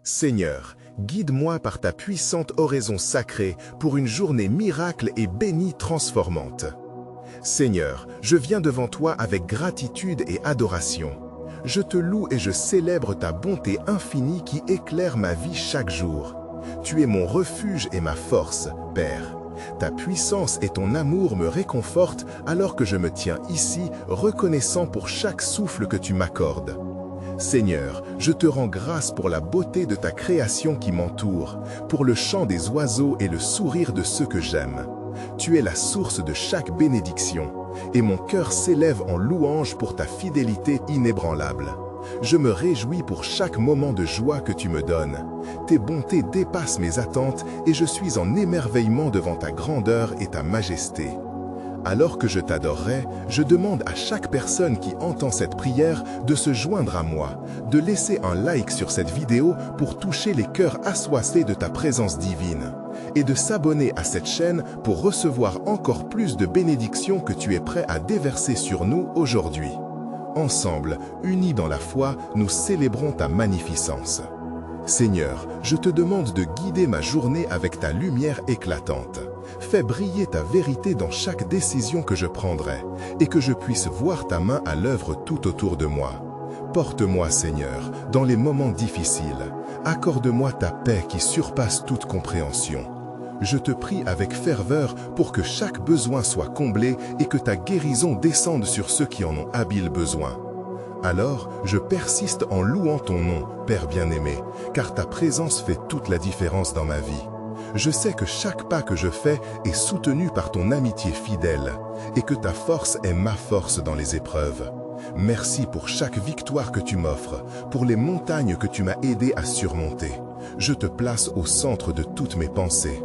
Seigneur, guide-moi par ta puissante oraison sacrée pour une journée miracle et bénie transformante. Seigneur, je viens devant toi avec gratitude et adoration. Je te loue et je célèbre ta bonté infinie qui éclaire ma vie chaque jour. Tu es mon refuge et ma force, Père. Ta puissance et ton amour me réconfortent alors que je me tiens ici, reconnaissant pour chaque souffle que tu m'accordes. Seigneur, je te rends grâce pour la beauté de ta création qui m'entoure, pour le chant des oiseaux et le sourire de ceux que j'aime. Tu es la source de chaque bénédiction, et mon cœur s'élève en louange pour ta fidélité inébranlable. Je me réjouis pour chaque moment de joie que tu me donnes. Tes bontés dépassent mes attentes et je suis en émerveillement devant ta grandeur et ta majesté. Alors que je t'adorerai, je demande à chaque personne qui entend cette prière de se joindre à moi, de laisser un like sur cette vidéo pour toucher les cœurs assoiffés de ta présence divine, et de s'abonner à cette chaîne pour recevoir encore plus de bénédictions que tu es prêt à déverser sur nous aujourd'hui. Ensemble, unis dans la foi, nous célébrons ta magnificence. Seigneur, je te demande de guider ma journée avec ta lumière éclatante. Fais briller ta vérité dans chaque décision que je prendrai, et que je puisse voir ta main à l'œuvre tout autour de moi. Porte-moi, Seigneur, dans les moments difficiles. Accorde-moi ta paix qui surpasse toute compréhension. Je te prie avec ferveur pour que chaque besoin soit comblé et que ta guérison descende sur ceux qui en ont habile besoin. Alors, je persiste en louant ton nom, Père bien-aimé, car ta présence fait toute la différence dans ma vie. Je sais que chaque pas que je fais est soutenu par ton amitié fidèle et que ta force est ma force dans les épreuves. Merci pour chaque victoire que tu m'offres, pour les montagnes que tu m'as aidé à surmonter. Je te place au centre de toutes mes pensées.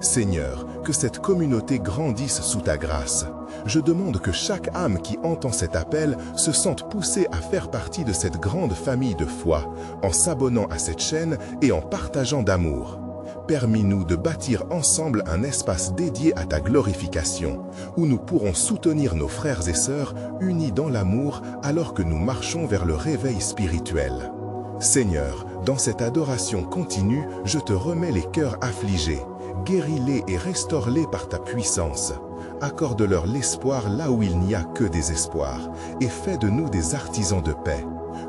Seigneur, que cette communauté grandisse sous ta grâce. Je demande que chaque âme qui entend cet appel se sente poussée à faire partie de cette grande famille de foi, en s'abonnant à cette chaîne et en partageant d'amour. Permets-nous de bâtir ensemble un espace dédié à ta glorification, où nous pourrons soutenir nos frères et sœurs unis dans l'amour alors que nous marchons vers le réveil spirituel. Seigneur, dans cette adoration continue, je te remets les cœurs affligés. Guéris-les et restaure-les par ta puissance. Accorde-leur l'espoir là où il n'y a que désespoir, et fais de nous des artisans de paix.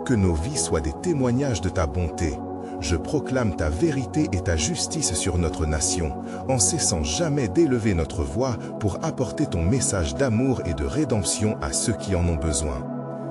Que nos vies soient des témoignages de ta bonté. Je proclame ta vérité et ta justice sur notre nation, en cessant jamais d'élever notre voix pour apporter ton message d'amour et de rédemption à ceux qui en ont besoin.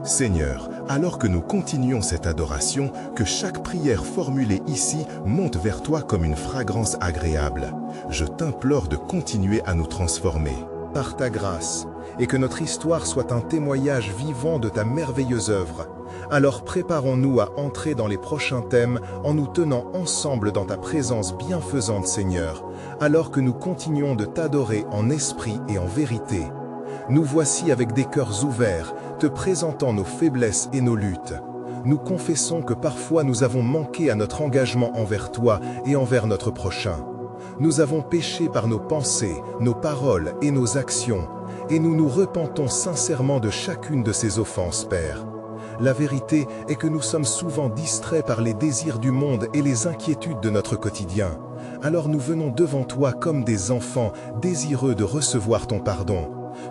Seigneur, alors que nous continuons cette adoration, que chaque prière formulée ici monte vers toi comme une fragrance agréable. Je t'implore de continuer à nous transformer par ta grâce, et que notre histoire soit un témoignage vivant de ta merveilleuse œuvre. Alors préparons-nous à entrer dans les prochains thèmes en nous tenant ensemble dans ta présence bienfaisante, Seigneur, alors que nous continuons de t'adorer en esprit et en vérité. Nous voici avec des cœurs ouverts, te présentant nos faiblesses et nos luttes. Nous confessons que parfois nous avons manqué à notre engagement envers toi et envers notre prochain. Nous avons péché par nos pensées, nos paroles et nos actions, et nous nous repentons sincèrement de chacune de ces offenses, Père. La vérité est que nous sommes souvent distraits par les désirs du monde et les inquiétudes de notre quotidien. Alors nous venons devant toi comme des enfants désireux de recevoir ton pardon.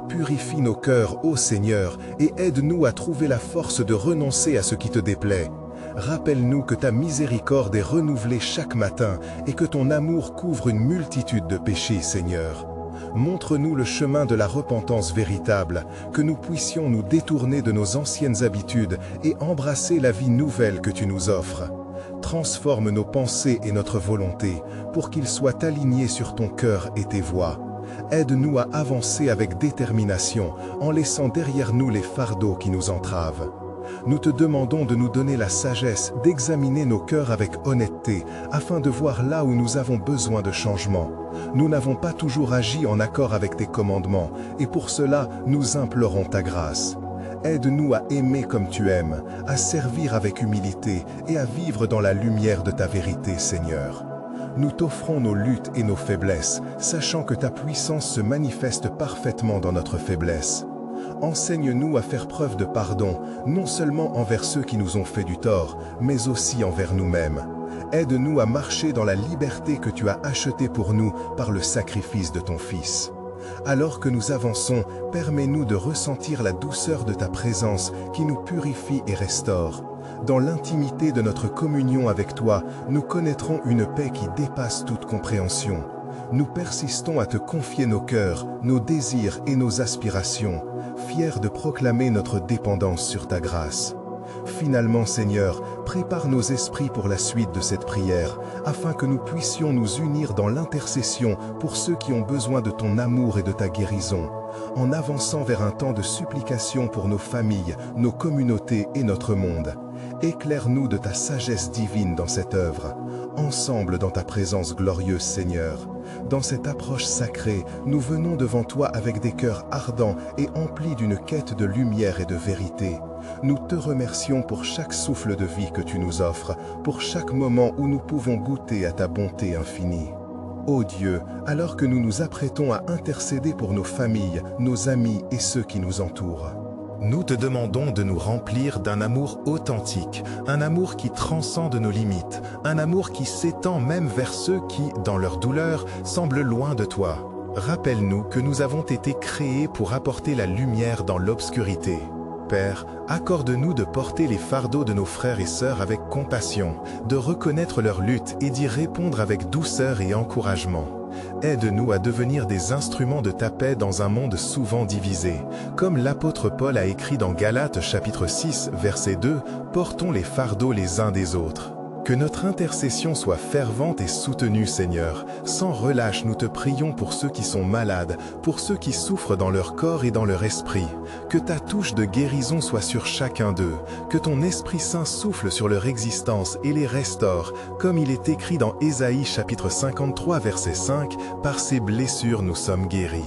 Purifie nos cœurs, ô Seigneur, et aide-nous à trouver la force de renoncer à ce qui te déplaît. Rappelle-nous que ta miséricorde est renouvelée chaque matin et que ton amour couvre une multitude de péchés, Seigneur. Montre-nous le chemin de la repentance véritable, que nous puissions nous détourner de nos anciennes habitudes et embrasser la vie nouvelle que tu nous offres. Transforme nos pensées et notre volonté pour qu'ils soient alignés sur ton cœur et tes voies. Aide-nous à avancer avec détermination en laissant derrière nous les fardeaux qui nous entravent. Nous te demandons de nous donner la sagesse d'examiner nos cœurs avec honnêteté afin de voir là où nous avons besoin de changement. Nous n'avons pas toujours agi en accord avec tes commandements et pour cela, nous implorons ta grâce. Aide-nous à aimer comme tu aimes, à servir avec humilité et à vivre dans la lumière de ta vérité, Seigneur. Nous t'offrons nos luttes et nos faiblesses, sachant que ta puissance se manifeste parfaitement dans notre faiblesse. Enseigne-nous à faire preuve de pardon, non seulement envers ceux qui nous ont fait du tort, mais aussi envers nous-mêmes. Aide-nous à marcher dans la liberté que tu as achetée pour nous par le sacrifice de ton Fils. Alors que nous avançons, permets-nous de ressentir la douceur de ta présence qui nous purifie et restaure. Dans l'intimité de notre communion avec toi, nous connaîtrons une paix qui dépasse toute compréhension. Nous persistons à te confier nos cœurs, nos désirs et nos aspirations, fiers de proclamer notre dépendance sur ta grâce. Finalement, Seigneur, prépare nos esprits pour la suite de cette prière, afin que nous puissions nous unir dans l'intercession pour ceux qui ont besoin de ton amour et de ta guérison, en avançant vers un temps de supplication pour nos familles, nos communautés et notre monde. Éclaire-nous de ta sagesse divine dans cette œuvre, ensemble dans ta présence glorieuse, Seigneur. Dans cette approche sacrée, nous venons devant toi avec des cœurs ardents et emplis d'une quête de lumière et de vérité. Nous te remercions pour chaque souffle de vie que tu nous offres, pour chaque moment où nous pouvons goûter à ta bonté infinie. Ô Dieu, alors que nous nous apprêtons à intercéder pour nos familles, nos amis et ceux qui nous entourent, nous te demandons de nous remplir d'un amour authentique, un amour qui transcende nos limites, un amour qui s'étend même vers ceux qui, dans leur douleur, semblent loin de toi. Rappelle-nous que nous avons été créés pour apporter la lumière dans l'obscurité. Père, accorde-nous de porter les fardeaux de nos frères et sœurs avec compassion, de reconnaître leur lutte et d'y répondre avec douceur et encouragement. Aide-nous à devenir des instruments de ta paix dans un monde souvent divisé. Comme l'apôtre Paul a écrit dans Galates chapitre 6, verset 2, « Portons les fardeaux les uns des autres ». Que notre intercession soit fervente et soutenue, Seigneur. Sans relâche, nous te prions pour ceux qui sont malades, pour ceux qui souffrent dans leur corps et dans leur esprit. Que ta touche de guérison soit sur chacun d'eux. Que ton Esprit Saint souffle sur leur existence et les restaure, comme il est écrit dans Ésaïe chapitre 53, verset 5, « Par ses blessures nous sommes guéris ».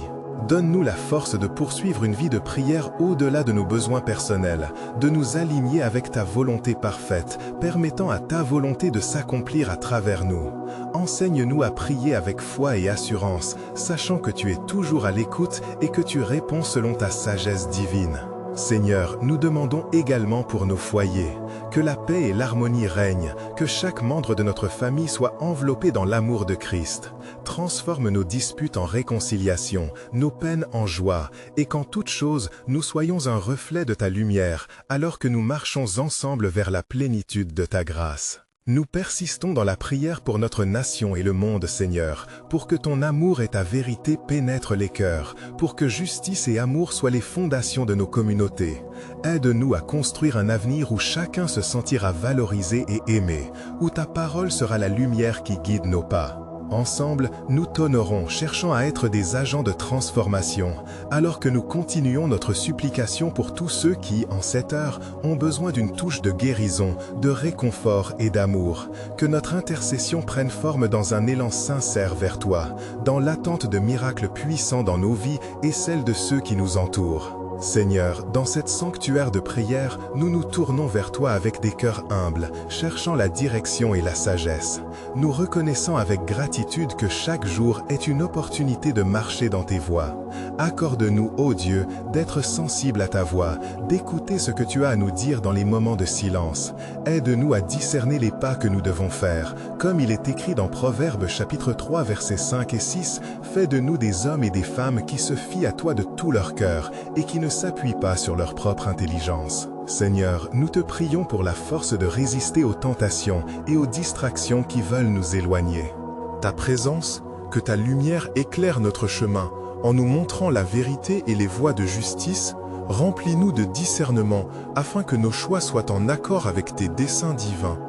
Donne-nous la force de poursuivre une vie de prière au-delà de nos besoins personnels, de nous aligner avec ta volonté parfaite, permettant à ta volonté de s'accomplir à travers nous. Enseigne-nous à prier avec foi et assurance, sachant que tu es toujours à l'écoute et que tu réponds selon ta sagesse divine. Seigneur, nous demandons également pour nos foyers, que la paix et l'harmonie règnent, que chaque membre de notre famille soit enveloppé dans l'amour de Christ. Transforme nos disputes en réconciliation, nos peines en joie, et qu'en toute chose, nous soyons un reflet de ta lumière, alors que nous marchons ensemble vers la plénitude de ta grâce. Nous persistons dans la prière pour notre nation et le monde, Seigneur, pour que ton amour et ta vérité pénètrent les cœurs, pour que justice et amour soient les fondations de nos communautés. Aide-nous à construire un avenir où chacun se sentira valorisé et aimé, où ta parole sera la lumière qui guide nos pas. Ensemble, nous t'honorons, cherchant à être des agents de transformation, alors que nous continuons notre supplication pour tous ceux qui, en cette heure, ont besoin d'une touche de guérison, de réconfort et d'amour. Que notre intercession prenne forme dans un élan sincère vers toi, dans l'attente de miracles puissants dans nos vies et celles de ceux qui nous entourent. Seigneur, dans cette sanctuaire de prière, nous nous tournons vers toi avec des cœurs humbles, cherchant la direction et la sagesse. Nous reconnaissons avec gratitude que chaque jour est une opportunité de marcher dans tes voies. Accorde-nous, ô Dieu, d'être sensibles à ta voix, d'écouter ce que tu as à nous dire dans les moments de silence. Aide-nous à discerner les pas que nous devons faire. Comme il est écrit dans Proverbes chapitre 3, versets 5 et 6, « Fais de nous des hommes et des femmes qui se fient à toi de tout leur cœur et qui ne s'appuient pas sur leur propre intelligence. » Seigneur, nous te prions pour la force de résister aux tentations et aux distractions qui veulent nous éloigner. Ta présence, que ta lumière éclaire notre chemin en nous montrant la vérité et les voies de justice, remplis-nous de discernement afin que nos choix soient en accord avec tes desseins divins.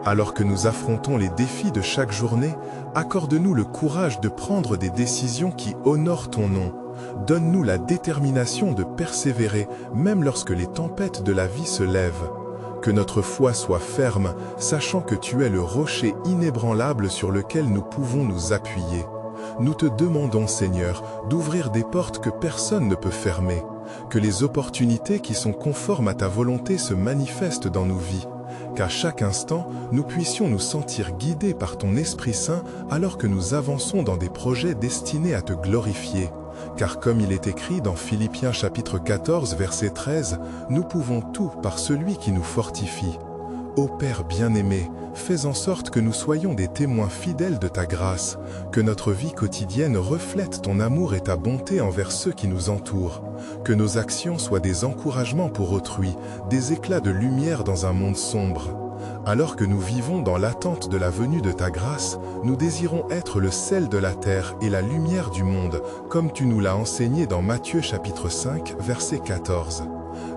Alors que nous affrontons les défis de chaque journée, accorde-nous le courage de prendre des décisions qui honorent ton nom. Donne-nous la détermination de persévérer, même lorsque les tempêtes de la vie se lèvent. Que notre foi soit ferme, sachant que tu es le rocher inébranlable sur lequel nous pouvons nous appuyer. Nous te demandons, Seigneur, d'ouvrir des portes que personne ne peut fermer, que les opportunités qui sont conformes à ta volonté se manifestent dans nos vies, qu'à chaque instant, nous puissions nous sentir guidés par ton Esprit Saint alors que nous avançons dans des projets destinés à te glorifier. Car comme il est écrit dans Philippiens chapitre 14, verset 13, nous pouvons tout par celui qui nous fortifie. Ô Père bien-aimé, fais en sorte que nous soyons des témoins fidèles de ta grâce, que notre vie quotidienne reflète ton amour et ta bonté envers ceux qui nous entourent, que nos actions soient des encouragements pour autrui, des éclats de lumière dans un monde sombre. Alors que nous vivons dans l'attente de la venue de ta grâce, nous désirons être le sel de la terre et la lumière du monde, comme tu nous l'as enseigné dans Matthieu chapitre 5, verset 14.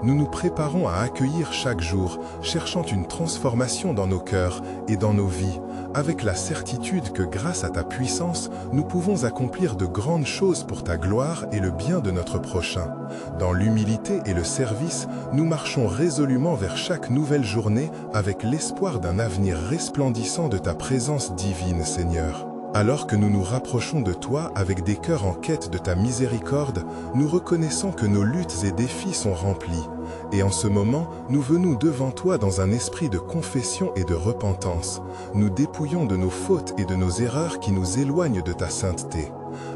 Nous nous préparons à accueillir chaque jour, cherchant une transformation dans nos cœurs et dans nos vies, avec la certitude que grâce à ta puissance, nous pouvons accomplir de grandes choses pour ta gloire et le bien de notre prochain. Dans l'humilité et le service, nous marchons résolument vers chaque nouvelle journée avec l'espoir d'un avenir resplendissant de ta présence divine, Seigneur. Alors que nous nous rapprochons de toi avec des cœurs en quête de ta miséricorde, nous reconnaissons que nos luttes et défis sont remplis. Et en ce moment, nous venons devant toi dans un esprit de confession et de repentance. Nous dépouillons de nos fautes et de nos erreurs qui nous éloignent de ta sainteté.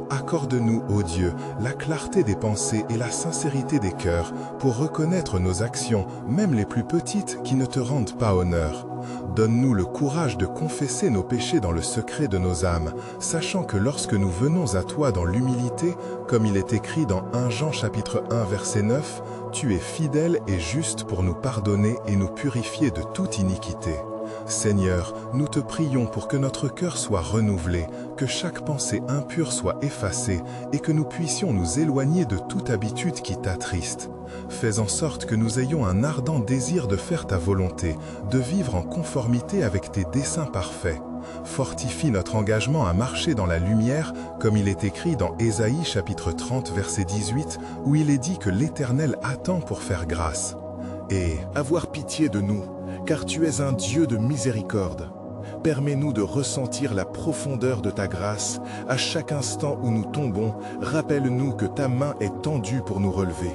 Accorde-nous, ô Dieu, la clarté des pensées et la sincérité des cœurs pour reconnaître nos actions, même les plus petites, qui ne te rendent pas honneur. Donne-nous le courage de confesser nos péchés dans le secret de nos âmes, sachant que lorsque nous venons à toi dans l'humilité, comme il est écrit dans 1 Jean chapitre 1 verset 9, tu es fidèle et juste pour nous pardonner et nous purifier de toute iniquité. Seigneur, nous te prions pour que notre cœur soit renouvelé, que chaque pensée impure soit effacée et que nous puissions nous éloigner de toute habitude qui t'attriste. Fais en sorte que nous ayons un ardent désir de faire ta volonté, de vivre en conformité avec tes desseins parfaits. Fortifie notre engagement à marcher dans la lumière, comme il est écrit dans Ésaïe chapitre 30 verset 18, où il est dit que l'Éternel attend pour faire grâce. Et avoir pitié de nous, car tu es un Dieu de miséricorde. Permets-nous de ressentir la profondeur de ta grâce. À chaque instant où nous tombons, rappelle-nous que ta main est tendue pour nous relever.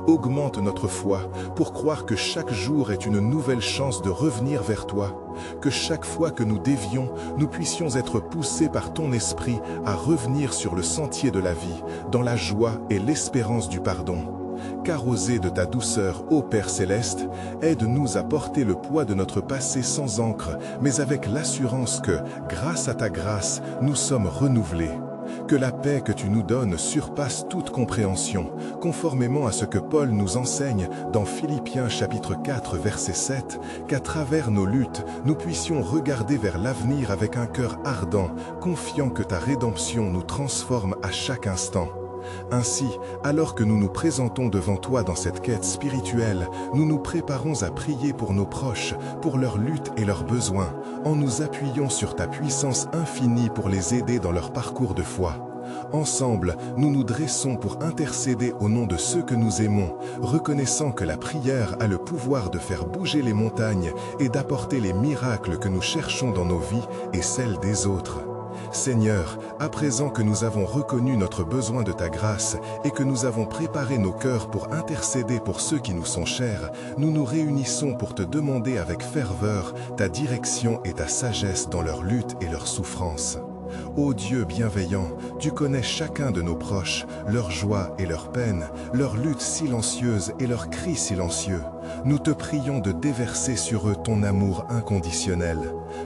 Augmente notre foi pour croire que chaque jour est une nouvelle chance de revenir vers toi, que chaque fois que nous dévions, nous puissions être poussés par ton esprit à revenir sur le sentier de la vie, dans la joie et l'espérance du pardon. Carrosé de ta douceur, ô Père céleste, aide-nous à porter le poids de notre passé sans encre, mais avec l'assurance que, grâce à ta grâce, nous sommes renouvelés. Que la paix que tu nous donnes surpasse toute compréhension, conformément à ce que Paul nous enseigne dans Philippiens chapitre 4 verset 7, qu'à travers nos luttes, nous puissions regarder vers l'avenir avec un cœur ardent, confiant que ta rédemption nous transforme à chaque instant. Ainsi, alors que nous nous présentons devant toi dans cette quête spirituelle, nous nous préparons à prier pour nos proches, pour leurs luttes et leurs besoins, en nous appuyant sur ta puissance infinie pour les aider dans leur parcours de foi. Ensemble, nous nous dressons pour intercéder au nom de ceux que nous aimons, reconnaissant que la prière a le pouvoir de faire bouger les montagnes et d'apporter les miracles que nous cherchons dans nos vies et celles des autres. Seigneur, à présent que nous avons reconnu notre besoin de ta grâce et que nous avons préparé nos cœurs pour intercéder pour ceux qui nous sont chers, nous nous réunissons pour te demander avec ferveur ta direction et ta sagesse dans leur lutte et leur souffrance. Ô Dieu bienveillant, tu connais chacun de nos proches, leurs joies et leurs peines, leurs luttes silencieuses et leurs cris silencieux. Nous te prions de déverser sur eux ton amour inconditionnel.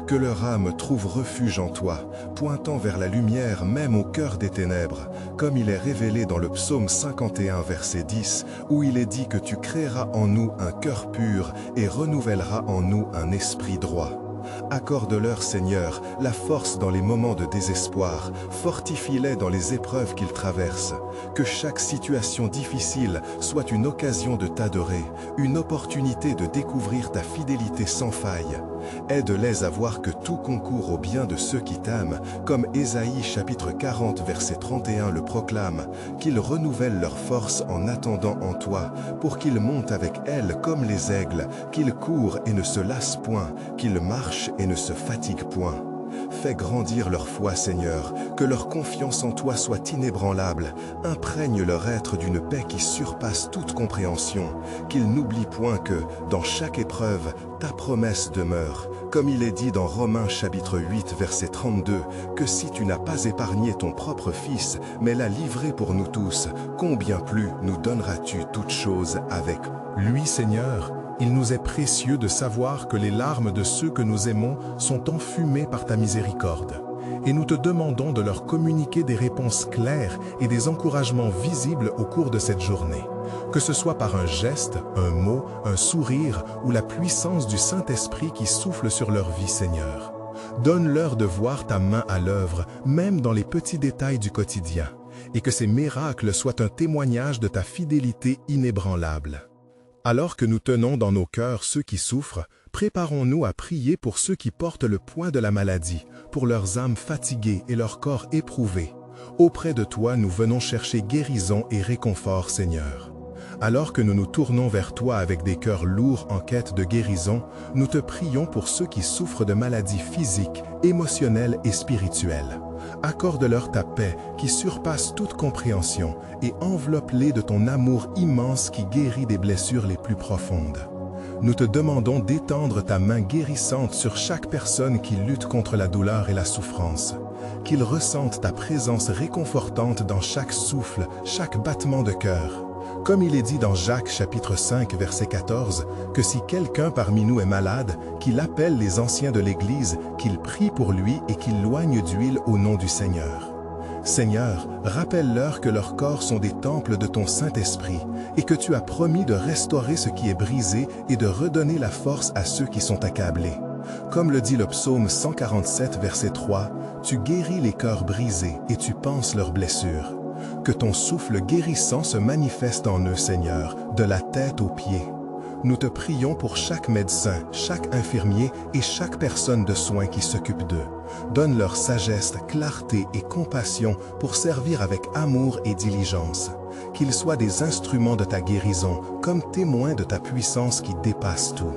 Que leur âme trouve refuge en toi, pointant vers la lumière même au cœur des ténèbres, comme il est révélé dans le psaume 51 verset 10, où il est dit que tu créeras en nous un cœur pur et renouvelleras en nous un esprit droit. Accorde-leur, Seigneur, la force dans les moments de désespoir, fortifie-les dans les épreuves qu'ils traversent. Que chaque situation difficile soit une occasion de t'adorer, une opportunité de découvrir ta fidélité sans faille. Aide-les à voir que tout concourt au bien de ceux qui t'aiment, comme Ésaïe chapitre 40 verset 31 le proclame, qu'ils renouvellent leur force en attendant en toi, pour qu'ils montent avec elle comme les aigles, qu'ils courent et ne se lassent point, qu'ils marchent et ne se fatiguent point. Fais grandir leur foi, Seigneur, que leur confiance en toi soit inébranlable, imprègne leur être d'une paix qui surpasse toute compréhension, qu'ils n'oublient point que, dans chaque épreuve, ta promesse demeure, comme il est dit dans Romains chapitre 8 verset 32, que si tu n'as pas épargné ton propre Fils, mais l'as livré pour nous tous, combien plus nous donneras-tu toutes choses avec lui, Seigneur? Il nous est précieux de savoir que les larmes de ceux que nous aimons sont enfumées par ta miséricorde. Et nous te demandons de leur communiquer des réponses claires et des encouragements visibles au cours de cette journée. Que ce soit par un geste, un mot, un sourire ou la puissance du Saint-Esprit qui souffle sur leur vie, Seigneur. Donne-leur de voir ta main à l'œuvre, même dans les petits détails du quotidien, et que ces miracles soient un témoignage de ta fidélité inébranlable. Alors que nous tenons dans nos cœurs ceux qui souffrent, préparons-nous à prier pour ceux qui portent le poids de la maladie, pour leurs âmes fatiguées et leurs corps éprouvés. Auprès de toi, nous venons chercher guérison et réconfort, Seigneur. Alors que nous nous tournons vers toi avec des cœurs lourds en quête de guérison, nous te prions pour ceux qui souffrent de maladies physiques, émotionnelles et spirituelles. Accorde-leur ta paix qui surpasse toute compréhension et enveloppe-les de ton amour immense qui guérit des blessures les plus profondes. Nous te demandons d'étendre ta main guérissante sur chaque personne qui lutte contre la douleur et la souffrance. Qu'ils ressentent ta présence réconfortante dans chaque souffle, chaque battement de cœur. Comme il est dit dans Jacques chapitre 5 verset 14, que si quelqu'un parmi nous est malade, qu'il appelle les anciens de l'Église, qu'il prie pour lui et qu'il loigne d'huile au nom du Seigneur. Seigneur, rappelle-leur que leurs corps sont des temples de ton Saint-Esprit et que tu as promis de restaurer ce qui est brisé et de redonner la force à ceux qui sont accablés. Comme le dit le psaume 147 verset 3, tu guéris les cœurs brisés et tu panses leurs blessures. Que ton souffle guérissant se manifeste en eux, Seigneur, de la tête aux pieds. Nous te prions pour chaque médecin, chaque infirmier et chaque personne de soins qui s'occupe d'eux. Donne-leur sagesse, clarté et compassion pour servir avec amour et diligence. Qu'ils soient des instruments de ta guérison, comme témoins de ta puissance qui dépasse tout.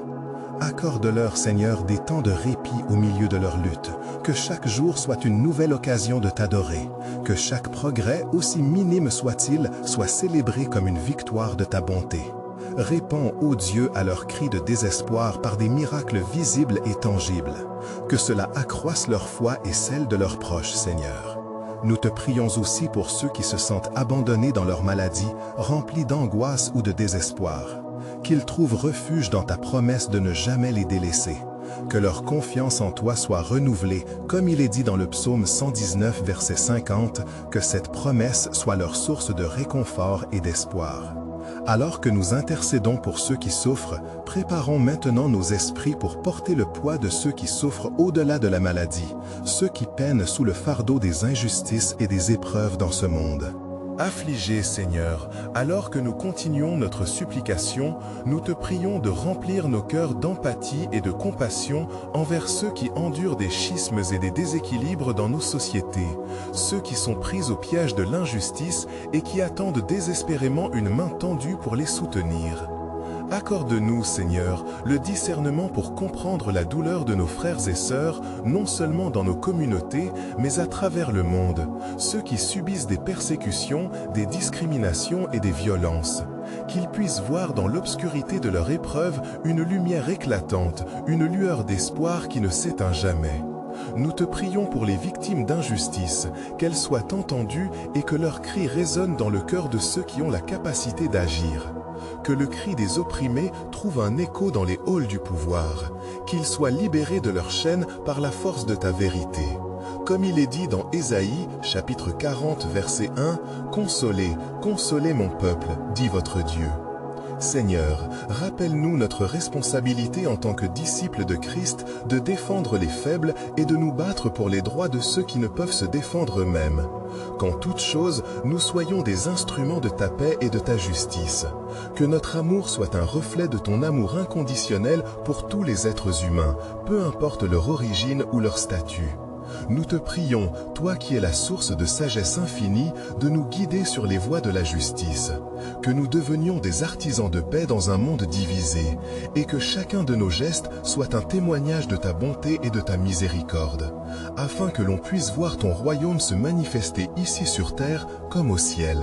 Accorde-leur, Seigneur, des temps de répit au milieu de leur lutte. Que chaque jour soit une nouvelle occasion de t'adorer. Que chaque progrès, aussi minime soit-il, soit célébré comme une victoire de ta bonté. Réponds, ô Dieu, à leurs cris de désespoir par des miracles visibles et tangibles. Que cela accroisse leur foi et celle de leurs proches, Seigneur. Nous te prions aussi pour ceux qui se sentent abandonnés dans leur maladie, remplis d'angoisse ou de désespoir. Qu'ils trouvent refuge dans ta promesse de ne jamais les délaisser. Que leur confiance en toi soit renouvelée, comme il est dit dans le psaume 119, verset 50, que cette promesse soit leur source de réconfort et d'espoir. Alors que nous intercédons pour ceux qui souffrent, préparons maintenant nos esprits pour porter le poids de ceux qui souffrent au-delà de la maladie, ceux qui peinent sous le fardeau des injustices et des épreuves dans ce monde. Affligés, Seigneur, alors que nous continuons notre supplication, nous te prions de remplir nos cœurs d'empathie et de compassion envers ceux qui endurent des schismes et des déséquilibres dans nos sociétés, ceux qui sont pris au piège de l'injustice et qui attendent désespérément une main tendue pour les soutenir. Accorde-nous, Seigneur, le discernement pour comprendre la douleur de nos frères et sœurs, non seulement dans nos communautés, mais à travers le monde, ceux qui subissent des persécutions, des discriminations et des violences. Qu'ils puissent voir dans l'obscurité de leur épreuve une lumière éclatante, une lueur d'espoir qui ne s'éteint jamais. Nous te prions pour les victimes d'injustice, qu'elles soient entendues et que leurs cris résonnent dans le cœur de ceux qui ont la capacité d'agir. Que le cri des opprimés trouve un écho dans les halls du pouvoir, qu'ils soient libérés de leurs chaînes par la force de ta vérité. Comme il est dit dans Ésaïe, chapitre 40, verset 1, « Consolez, consolez mon peuple, dit votre Dieu. » Seigneur, rappelle-nous notre responsabilité en tant que disciples de Christ de défendre les faibles et de nous battre pour les droits de ceux qui ne peuvent se défendre eux-mêmes. Qu'en toute chose, nous soyons des instruments de ta paix et de ta justice. Que notre amour soit un reflet de ton amour inconditionnel pour tous les êtres humains, peu importe leur origine ou leur statut. Nous te prions, toi qui es la source de sagesse infinie, de nous guider sur les voies de la justice. Que nous devenions des artisans de paix dans un monde divisé, et que chacun de nos gestes soit un témoignage de ta bonté et de ta miséricorde, afin que l'on puisse voir ton royaume se manifester ici sur terre comme au ciel.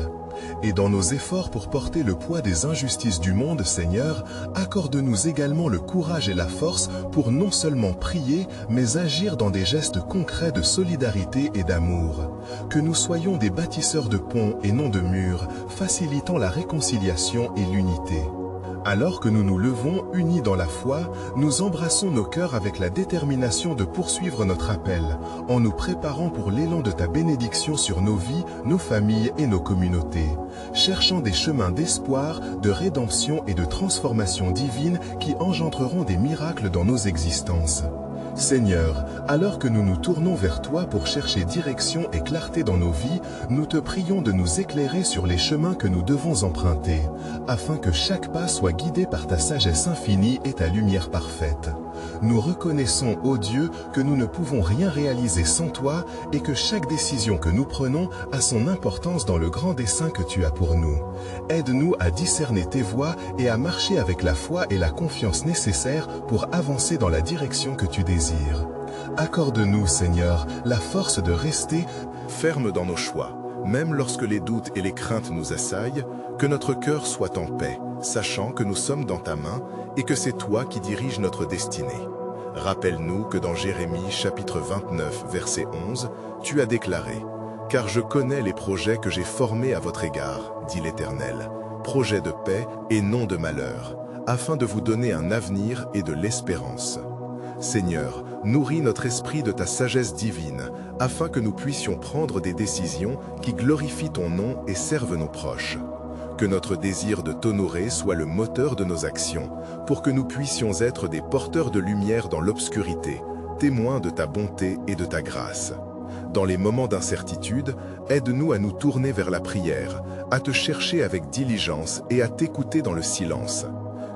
Et dans nos efforts pour porter le poids des injustices du monde, Seigneur, accorde-nous également le courage et la force pour non seulement prier, mais agir dans des gestes concrets de solidarité et d'amour. Que nous soyons des bâtisseurs de ponts et non de murs, facilitant la réconciliation et l'unité. Alors que nous nous levons unis dans la foi, nous embrassons nos cœurs avec la détermination de poursuivre notre appel, en nous préparant pour l'élan de ta bénédiction sur nos vies, nos familles et nos communautés, cherchant des chemins d'espoir, de rédemption et de transformation divine qui engendreront des miracles dans nos existences. Seigneur, alors que nous nous tournons vers toi pour chercher direction et clarté dans nos vies, nous te prions de nous éclairer sur les chemins que nous devons emprunter, afin que chaque pas soit guidé par ta sagesse infinie et ta lumière parfaite. Nous reconnaissons, ô Dieu, que nous ne pouvons rien réaliser sans toi et que chaque décision que nous prenons a son importance dans le grand dessein que tu as pour nous. Aide-nous à discerner tes voies et à marcher avec la foi et la confiance nécessaires pour avancer dans la direction que tu désires. Accorde-nous, Seigneur, la force de rester ferme dans nos choix, même lorsque les doutes et les craintes nous assaillent, que notre cœur soit en paix, sachant que nous sommes dans ta main et que c'est toi qui diriges notre destinée. Rappelle-nous que dans Jérémie chapitre 29, verset 11, tu as déclaré « Car je connais les projets que j'ai formés à votre égard, dit l'Éternel, projets de paix et non de malheur, afin de vous donner un avenir et de l'espérance. » Seigneur, nourris notre esprit de ta sagesse divine, afin que nous puissions prendre des décisions qui glorifient ton nom et servent nos proches. Que notre désir de t'honorer soit le moteur de nos actions, pour que nous puissions être des porteurs de lumière dans l'obscurité, témoins de ta bonté et de ta grâce. Dans les moments d'incertitude, aide-nous à nous tourner vers la prière, à te chercher avec diligence et à t'écouter dans le silence.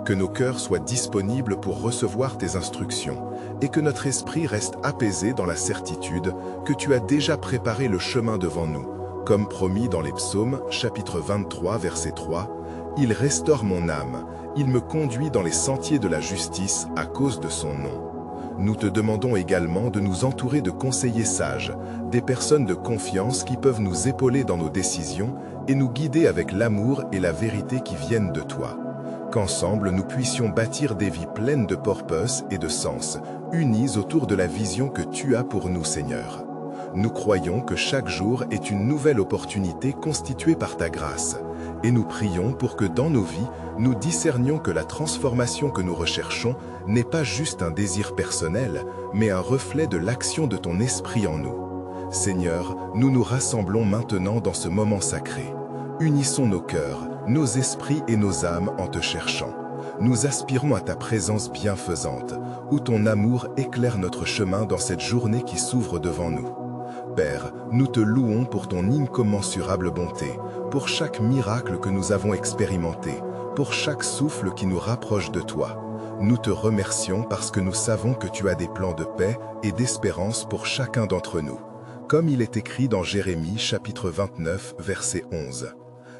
Que nos cœurs soient disponibles pour recevoir tes instructions et que notre esprit reste apaisé dans la certitude que tu as déjà préparé le chemin devant nous. Comme promis dans les psaumes, chapitre 23, verset 3, « Il restaure mon âme, il me conduit dans les sentiers de la justice à cause de son nom. » Nous te demandons également de nous entourer de conseillers sages, des personnes de confiance qui peuvent nous épauler dans nos décisions et nous guider avec l'amour et la vérité qui viennent de toi. Qu'ensemble nous puissions bâtir des vies pleines de purpose et de sens, unies autour de la vision que tu as pour nous, Seigneur. Nous croyons que chaque jour est une nouvelle opportunité constituée par ta grâce, et nous prions pour que dans nos vies, nous discernions que la transformation que nous recherchons n'est pas juste un désir personnel, mais un reflet de l'action de ton esprit en nous. Seigneur, nous nous rassemblons maintenant dans ce moment sacré. Unissons nos cœurs, nos esprits et nos âmes en te cherchant. Nous aspirons à ta présence bienfaisante, où ton amour éclaire notre chemin dans cette journée qui s'ouvre devant nous. Père, nous te louons pour ton incommensurable bonté, pour chaque miracle que nous avons expérimenté, pour chaque souffle qui nous rapproche de toi. Nous te remercions parce que nous savons que tu as des plans de paix et d'espérance pour chacun d'entre nous, comme il est écrit dans Jérémie chapitre 29, verset 11.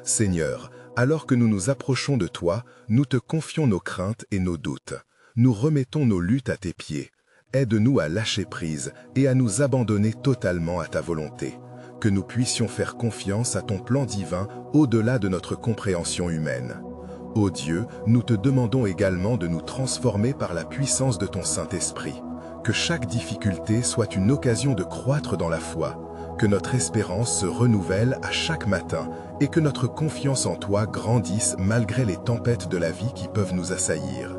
Seigneur, alors que nous nous approchons de toi, nous te confions nos craintes et nos doutes. Nous remettons nos luttes à tes pieds. Aide-nous à lâcher prise et à nous abandonner totalement à ta volonté. Que nous puissions faire confiance à ton plan divin au-delà de notre compréhension humaine. Ô Dieu, nous te demandons également de nous transformer par la puissance de ton Saint-Esprit. Que chaque difficulté soit une occasion de croître dans la foi. Que notre espérance se renouvelle à chaque matin et que notre confiance en toi grandisse malgré les tempêtes de la vie qui peuvent nous assaillir.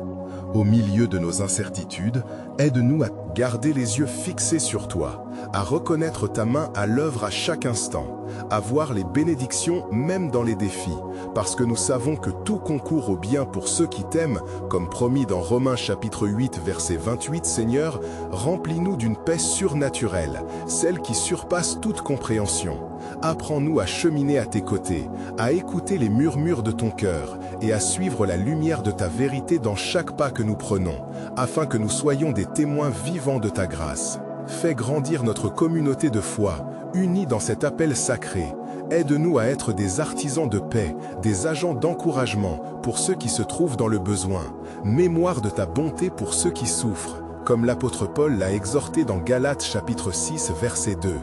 Au milieu de nos incertitudes, aide-nous à garder les yeux fixés sur toi, à reconnaître ta main à l'œuvre à chaque instant, à voir les bénédictions même dans les défis, parce que nous savons que tout concourt au bien pour ceux qui t'aiment, comme promis dans Romains chapitre 8, verset 28, Seigneur, remplis-nous d'une paix surnaturelle, celle qui surpasse toute compréhension. Apprends-nous à cheminer à tes côtés, à écouter les murmures de ton cœur et à suivre la lumière de ta vérité dans chaque pas que nous prenons, afin que nous soyons des témoins vivants de ta grâce. Fais grandir notre communauté de foi, unie dans cet appel sacré. Aide-nous à être des artisans de paix, des agents d'encouragement pour ceux qui se trouvent dans le besoin, mémoire de ta bonté pour ceux qui souffrent, comme l'apôtre Paul l'a exhorté dans Galates chapitre 6, verset 2.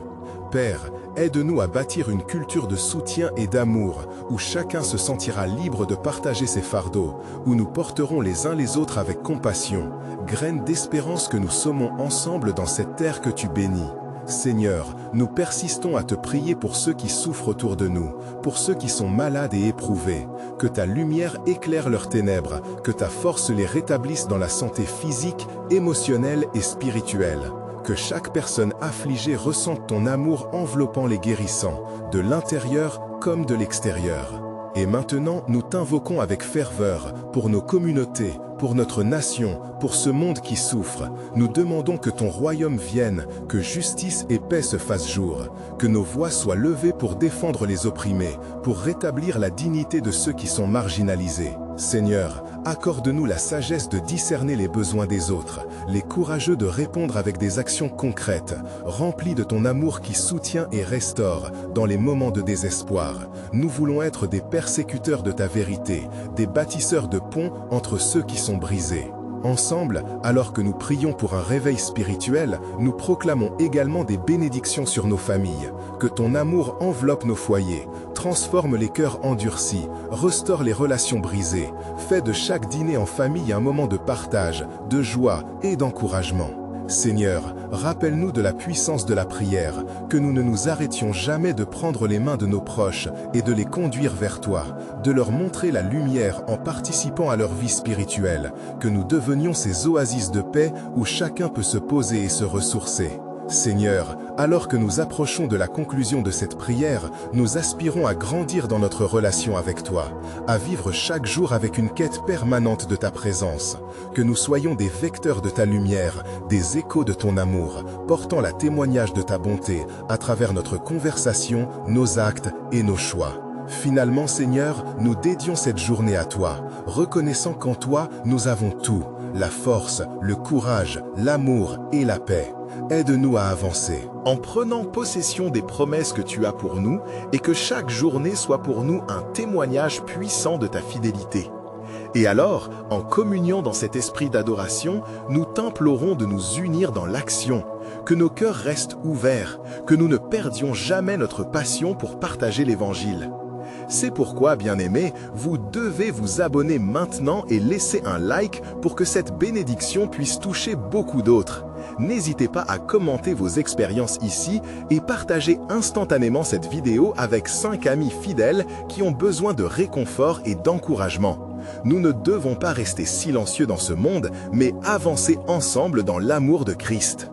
Père, aide-nous à bâtir une culture de soutien et d'amour, où chacun se sentira libre de partager ses fardeaux, où nous porterons les uns les autres avec compassion, graines d'espérance que nous semons ensemble dans cette terre que tu bénis. Seigneur, nous persistons à te prier pour ceux qui souffrent autour de nous, pour ceux qui sont malades et éprouvés. Que ta lumière éclaire leurs ténèbres, que ta force les rétablisse dans la santé physique, émotionnelle et spirituelle. Que chaque personne affligée ressente ton amour enveloppant les guérissants, de l'intérieur comme de l'extérieur. Et maintenant, nous t'invoquons avec ferveur pour nos communautés, pour notre nation, pour ce monde qui souffre. Nous demandons que ton royaume vienne, que justice et paix se fassent jour, que nos voix soient levées pour défendre les opprimés, pour rétablir la dignité de ceux qui sont marginalisés. Seigneur, accorde-nous la sagesse de discerner les besoins des autres, les courageux de répondre avec des actions concrètes, remplis de ton amour qui soutient et restaure dans les moments de désespoir. Nous voulons être des persécuteurs de ta vérité, des bâtisseurs de ponts entre ceux qui sont brisés. Ensemble, alors que nous prions pour un réveil spirituel, nous proclamons également des bénédictions sur nos familles. Que ton amour enveloppe nos foyers, transforme les cœurs endurcis, restaure les relations brisées, fait de chaque dîner en famille un moment de partage, de joie et d'encouragement. Seigneur, rappelle-nous de la puissance de la prière, que nous ne nous arrêtions jamais de prendre les mains de nos proches et de les conduire vers toi, de leur montrer la lumière en participant à leur vie spirituelle, que nous devenions ces oasis de paix où chacun peut se poser et se ressourcer. Seigneur, alors que nous approchons de la conclusion de cette prière, nous aspirons à grandir dans notre relation avec toi, à vivre chaque jour avec une quête permanente de ta présence, que nous soyons des vecteurs de ta lumière, des échos de ton amour, portant la témoignage de ta bonté à travers notre conversation, nos actes et nos choix. Finalement, Seigneur, nous dédions cette journée à toi, reconnaissant qu'en toi, nous avons tout, la force, le courage, l'amour et la paix. Aide-nous à avancer. En prenant possession des promesses que tu as pour nous et que chaque journée soit pour nous un témoignage puissant de ta fidélité. Et alors, en communiant dans cet esprit d'adoration, nous t'implorons de nous unir dans l'action, que nos cœurs restent ouverts, que nous ne perdions jamais notre passion pour partager l'Évangile. C'est pourquoi, bien-aimés, vous devez vous abonner maintenant et laisser un like pour que cette bénédiction puisse toucher beaucoup d'autres. N'hésitez pas à commenter vos expériences ici et partager instantanément cette vidéo avec 5 amis fidèles qui ont besoin de réconfort et d'encouragement. Nous ne devons pas rester silencieux dans ce monde, mais avancer ensemble dans l'amour de Christ.